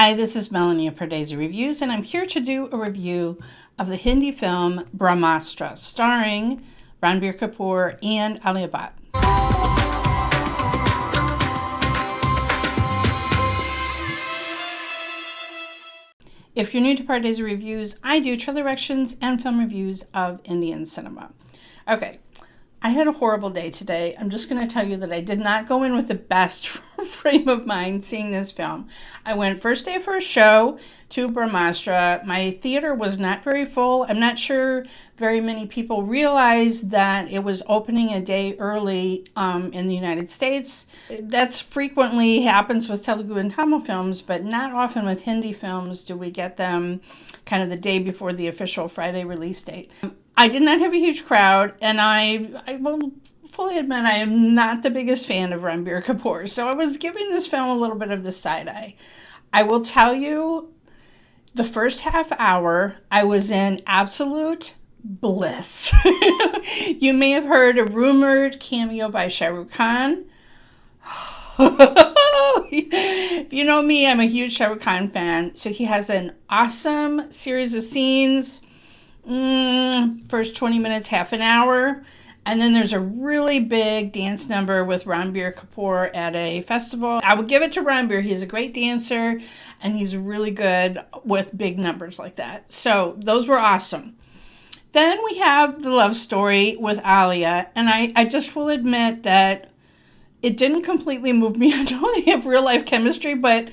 Hi, this is Melanie of Pardesi Reviews, and I'm here to do a review of the Hindi film Brahmastra, starring Ranbir Kapoor and Alia Bhatt. If you're new to Pardesi Reviews, I do trailer reactions and film reviews of Indian cinema. Okay, I had a horrible day today. I'm just going to tell you that I did not go in with the best frame of mind seeing this film. I went first day for a show to Brahmastra. My theater was not very full. I'm not sure very many people realized that it was opening a day early in the United States. That's frequently happens with Telugu and Tamil films, but not often with Hindi films do we get them kind of the day before the official Friday release date. I did not have a huge crowd, and I will fully admit I am not the biggest fan of Ranbir Kapoor, so I was giving this film a little bit of the side eye. I will tell you, the first half hour, I was in absolute bliss. You may have heard a rumored cameo by Shah Rukh Khan. If you know me, I'm a huge Shah Rukh Khan fan, so he has an awesome series of scenes. First 20 minutes, half an hour, and then there's a really big dance number with Ranbir Kapoor at a festival. I would give it to Ranbir. He's a great dancer, and he's really good with big numbers like that. So those were awesome. Then we have the love story with Alia, and I just will admit that it didn't completely move me. I know they have real life chemistry, but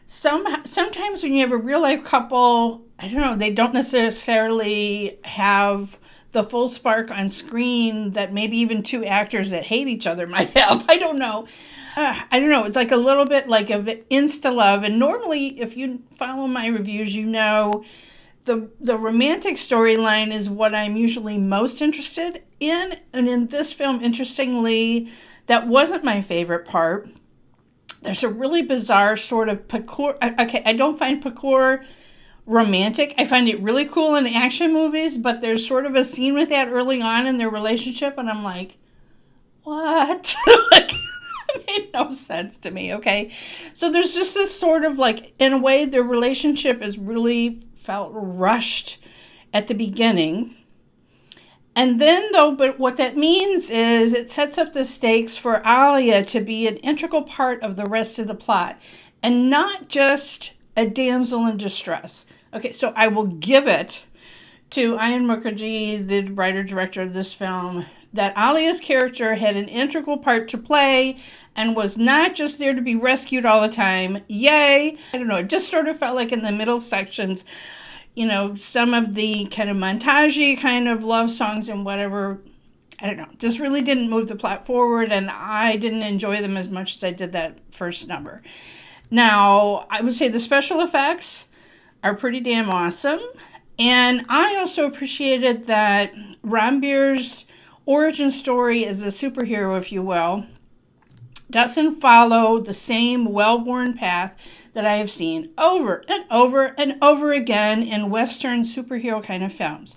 sometimes when you have a real life couple, I don't know, they don't necessarily have the full spark on screen that maybe even two actors that hate each other might have. I don't know. It's like a little bit like of insta-love. And normally, if you follow my reviews, you know the romantic storyline is what I'm usually most interested in. And in this film, interestingly, that wasn't my favorite part. There's a really bizarre sort of Kapoor. Okay, I don't find Kapoor romantic. I find it really cool in action movies, but there's sort of a scene with that early on in their relationship, and I'm like, what? Like, it made no sense to me, okay? So there's just this sort of like, in a way, their relationship is really felt rushed at the beginning. And then, though, but what that means is it sets up the stakes for Alia to be an integral part of the rest of the plot, and not just a damsel in distress. Okay, so I will give it to Ayan Mukerji, the writer-director of this film, that Alia's character had an integral part to play and was not just there to be rescued all the time. Yay! I don't know, it just sort of felt like in the middle sections, you know, some of the kind of montage-y kind of love songs and whatever, I don't know, just really didn't move the plot forward, and I didn't enjoy them as much as I did that first number. Now, I would say the special effects are pretty damn awesome, and I also appreciated that Ranbir's origin story as a superhero, if you will, doesn't follow the same well-worn path that I have seen over and over and over again in Western superhero kind of films.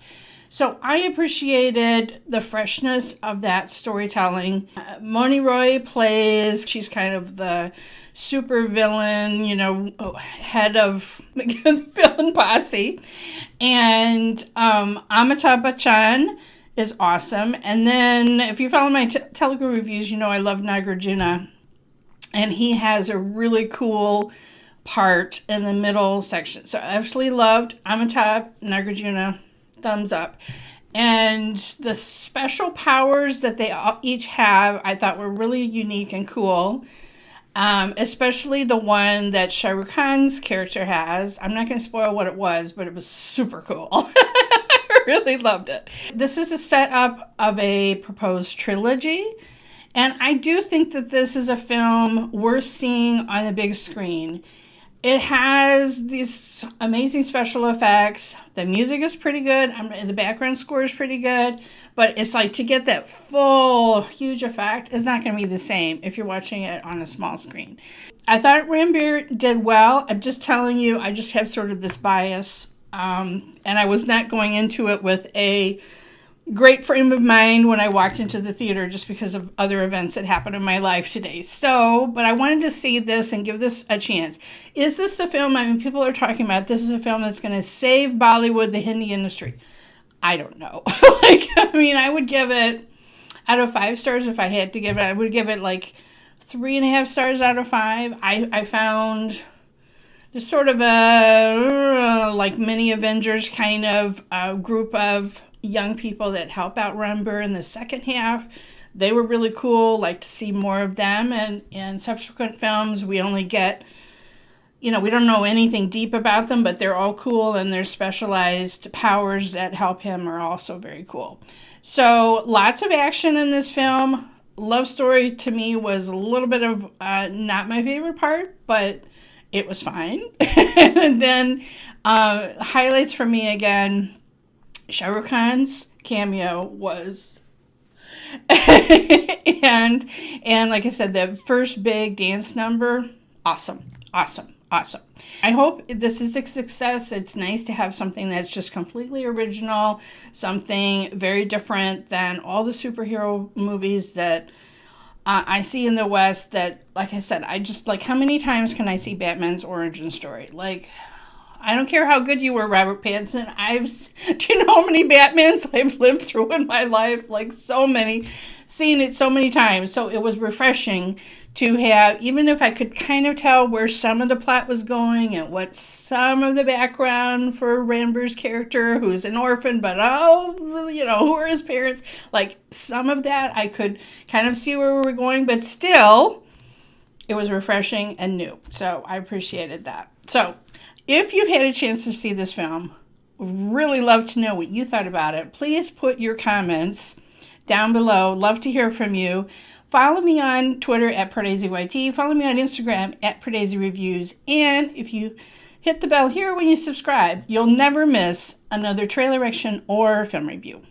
So I appreciated the freshness of that storytelling. Mouni Roy plays, she's kind of the super villain, you know, head of the villain posse. And Amitabh Bachchan is awesome. And then if you follow my Telugu reviews, you know I love Nagarjuna. And he has a really cool part in the middle section. So I absolutely loved Amitabh, Nagarjuna, thumbs up. And the special powers that they each have, I thought were really unique and cool. Especially the one that Shah Rukh Khan's character has. I'm not going to spoil what it was, but it was super cool. I really loved it. This is a setup of a proposed trilogy. And I do think that this is a film worth seeing on the big screen. It has these amazing special effects. The music is pretty good. The background score is pretty good. But it's like to get that full, huge effect is not going to be the same if you're watching it on a small screen. I thought Ranbir did well. I'm just telling you, I just have sort of this bias. And I was not going into it with a great frame of mind when I walked into the theater just because of other events that happened in my life today. So, but I wanted to see this and give this a chance. Is this the film? I mean, people are talking about this is a film that's going to save Bollywood, the Hindi industry. I don't know. I would give it, out of 5 stars, if I had to give it, I would give it like 3.5 stars out of 5. I found just sort of a like mini Avengers kind of group of young people that help out Ranbir in the second half. They were really cool. Like to see more of them. And in subsequent films, we only get, we don't know anything deep about them, but they're all cool, and their specialized powers that help him are also very cool. So lots of action in this film. Love story to me was a little bit of not my favorite part, but it was fine. And then highlights for me again, Shah Rukh Khan's cameo was and like I said, the first big dance number, awesome. I hope this is a success. It's nice to have something that's just completely original, something very different than all the superhero movies that I see in the West that, like I said, I just, like, how many times can I see Batman's origin story? Like, I don't care how good you were, Robert Pattinson. Do you know how many Batmans I've lived through in my life? Like, so many. Seen it so many times. So it was refreshing to have, even if I could kind of tell where some of the plot was going and what some of the background for Ranbir's character, who's an orphan, but who are his parents? Like, some of that I could kind of see where we were going, but still, it was refreshing and new. So I appreciated that. So if you've had a chance to see this film, really love to know what you thought about it. Please put your comments down below. Love to hear from you. Follow me on Twitter at PardesiYT. Follow me on Instagram at Pardesi Reviews. And if you hit the bell here when you subscribe, you'll never miss another trailer reaction or film review.